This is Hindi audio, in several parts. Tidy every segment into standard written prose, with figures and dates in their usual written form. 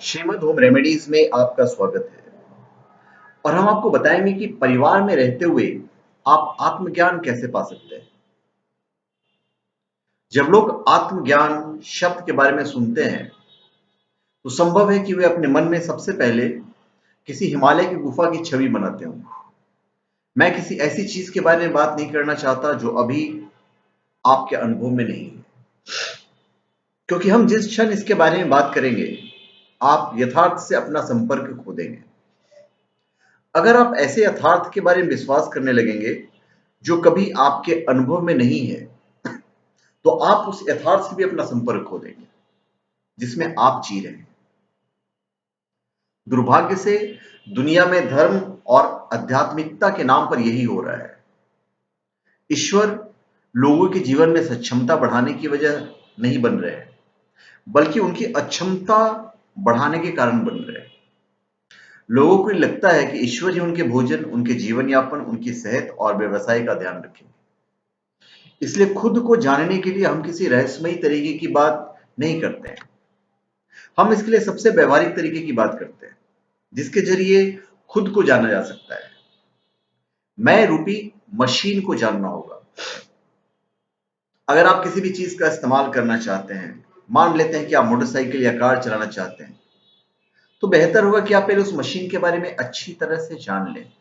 श्रीमद होम रेमेडीज में आपका स्वागत है और हम आपको बताएंगे कि परिवार में रहते हुए आप आत्मज्ञान कैसे पा सकते हैं। जब लोग आत्मज्ञान शब्द के बारे में सुनते हैं तो संभव है कि वे अपने मन में सबसे पहले किसी हिमालय की गुफा की छवि बनाते हों। मैं किसी ऐसी चीज के बारे में बात नहीं करना चाहता जो अभी आपके अनुभव में नहीं है, क्योंकि हम जिस क्षण इसके बारे में बात करेंगे आप यथार्थ से अपना संपर्क खो देंगे। अगर आप ऐसे यथार्थ के बारे में विश्वास करने लगेंगे जो कभी आपके अनुभव में नहीं है, तो आप उस यथार्थ से भी अपना संपर्क खो देंगे जिसमें आप जी रहे हैं। दुर्भाग्य से दुनिया में धर्म और आध्यात्मिकता के नाम पर यही हो रहा है। ईश्वर लोगों के जीवन में सक्षमता बढ़ाने की वजह नहीं बन रहे हैं, बल्कि उनकी अक्षमता बढ़ाने के कारण बन रहे हैं। लोगों को लगता है कि ईश्वर ही उनके भोजन, उनके जीवन यापन, उनकी सेहत और व्यवसाय का ध्यान रखेंगे। इसलिए खुद को जानने के लिए हम किसी रहस्यमयी तरीके की बात नहीं करते हैं। हम इसके लिए सबसे व्यवहारिक तरीके की बात करते हैं जिसके जरिए खुद को जाना जा सकता है। मैं रूपी मशीन को जानना होगा। अगर आप किसी भी चीज का इस्तेमाल करना चाहते हैं, मान लेते हैं कि आप मोटरसाइकिल या कार चलाना चाहते हैं, तो बेहतर होगा कि आप पहले उस मशीन के बारे में अच्छी तरह से जान लें।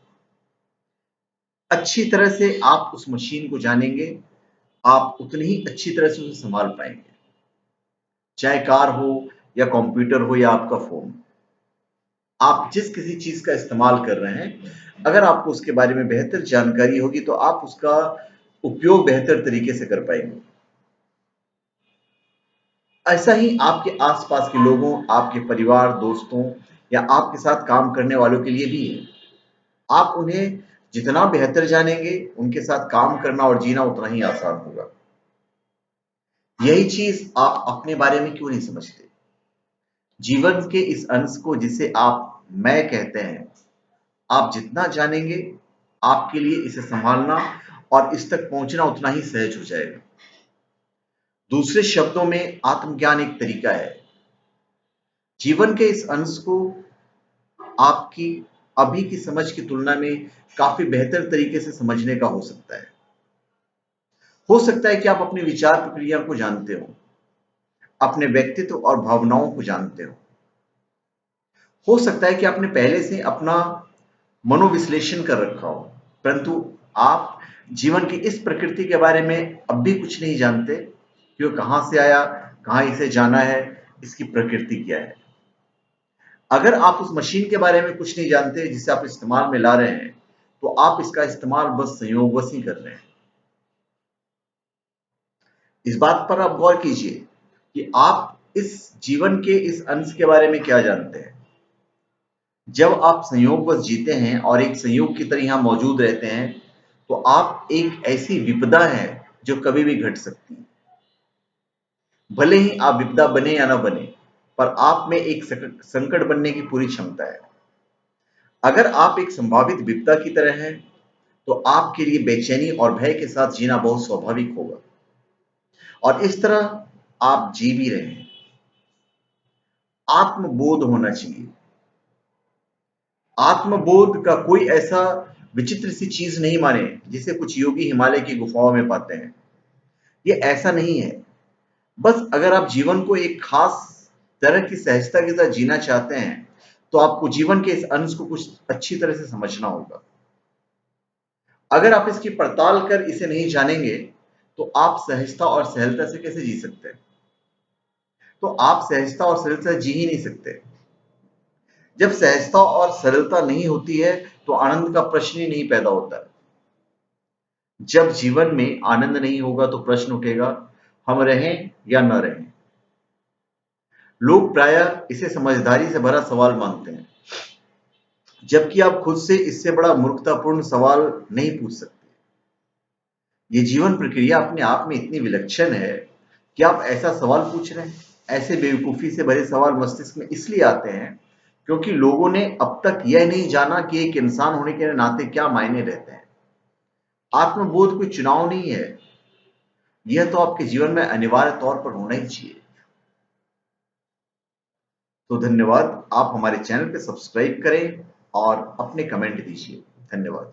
अच्छी तरह से आप उस मशीन को जानेंगे, आप उतनी ही अच्छी तरह से उसे संभाल पाएंगे। चाहे कार हो या कंप्यूटर हो या आपका फोन, आप जिस किसी चीज का इस्तेमाल कर रहे हैं, अगर आपको उसके बारे में बेहतर जानकारी होगी तो आप उसका उपयोग बेहतर तरीके से कर पाएंगे। ऐसा ही आपके आसपास के लोगों, आपके परिवार, दोस्तों या आपके साथ काम करने वालों के लिए भी है। आप उन्हें जितना बेहतर जानेंगे, उनके साथ काम करना और जीना उतना ही आसान होगा। यही चीज आप अपने बारे में क्यों नहीं समझते? जीवन के इस अंश को जिसे आप मैं कहते हैं, आप जितना जानेंगे, आपके लिए इसे संभालना और इस तक पहुंचना उतना ही सहज हो जाएगा। दूसरे शब्दों में आत्मज्ञान एक तरीका है जीवन के इस अंश को आपकी अभी की समझ की तुलना में काफी बेहतर तरीके से समझने का हो सकता है। हो सकता है कि आप अपनी विचार प्रक्रिया को जानते हो, अपने व्यक्तित्व और भावनाओं को जानते हो सकता है कि आपने पहले से अपना मनोविश्लेषण कर रखा हो, परंतु आप जीवन की इस प्रकृति के बारे में अब भी कुछ नहीं जानते कि वो कहां से आया, कहां इसे जाना है, इसकी प्रकृति क्या है। अगर आप उस मशीन के बारे में कुछ नहीं जानते जिसे आप इस्तेमाल में ला रहे हैं, तो आप इसका इस्तेमाल बस संयोगवश ही कर रहे हैं। इस बात पर आप गौर कीजिए कि आप इस जीवन के इस अंश के बारे में क्या जानते हैं। जब आप संयोगवश जीते हैं और एक संयोग की तरह यहां मौजूद रहते हैं, तो आप एक ऐसी विपदा है जो कभी भी घट सकती है। भले ही आप विपदा बने या ना बने, पर आप में एक संकट बनने की पूरी क्षमता है। अगर आप एक संभावित विपदा की तरह हैं, तो आपके लिए बेचैनी और भय के साथ जीना बहुत स्वाभाविक होगा, और इस तरह आप जी भी रहे हैं। आत्मबोध होना चाहिए। आत्मबोध का कोई ऐसा विचित्र सी चीज नहीं माने जिसे कुछ योगी हिमालय की गुफाओं में पाते हैं। ये ऐसा नहीं है। बस अगर आप जीवन को एक खास तरह की सहजता के साथ जीना चाहते हैं, तो आपको जीवन के इस अंश को कुछ अच्छी तरह से समझना होगा। अगर आप इसकी पड़ताल कर इसे नहीं जानेंगे, तो आप सहजता और सरलता से कैसे जी सकते हैं? तो आप सहजता और सरलता से जी ही नहीं सकते। जब सहजता और सरलता नहीं होती है, तो आनंद का प्रश्न ही नहीं पैदा होता। जब जीवन में आनंद नहीं होगा, तो प्रश्न उठेगा, हम रहें या न रहें। लोग प्रायः इसे समझदारी से भरा सवाल मानते हैं, जबकि आप खुद से इससे बड़ा मूर्खतापूर्ण सवाल नहीं पूछ सकते। ये जीवन प्रक्रिया अपने आप में इतनी विलक्षण है कि आप ऐसा सवाल पूछ रहे हैं। ऐसे बेवकूफी से भरे सवाल मस्तिष्क में इसलिए आते हैं क्योंकि लोगों ने अब तक यह नहीं जाना कि एक इंसान होने के नाते क्या मायने रहते हैं। आत्मबोध कोई चुनाव नहीं है, यह तो आपके जीवन में अनिवार्य तौर पर होना ही चाहिए। तो धन्यवाद। आप हमारे चैनल पे सब्सक्राइब करें और अपने कमेंट दीजिए। धन्यवाद।